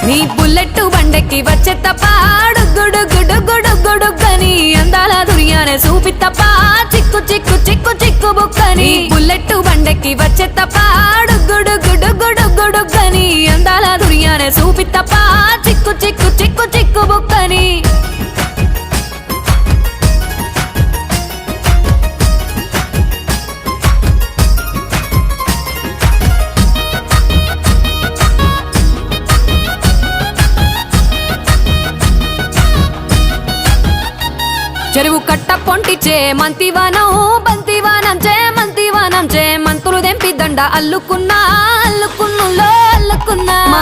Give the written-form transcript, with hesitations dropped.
నీ బుల్లెట్ బండెక్కి వచ్చే తప్ప గుడుగుడుగుడుగుడుగుడుగని అందాల దుర్యానే చూపి తప్ప చిక్కు చిక్కు చిక్కు చిక్కు బుక్కని బుల్లెట్ బండెక్కి వచ్చే తప్ప గుడుగుడుగుడుగుడుగని అందాల దుర్యానే చూపి తప్ప చిక్కు చిక్కు చిక్కు చిక్కు బుక్కని చెరువు కట్ట పొంటిచే మంతివానం బంతివానం చే మంతులు దెంపి దండ అల్లుకున్నా అల్లుకున్నులో అల్లుకున్నా మా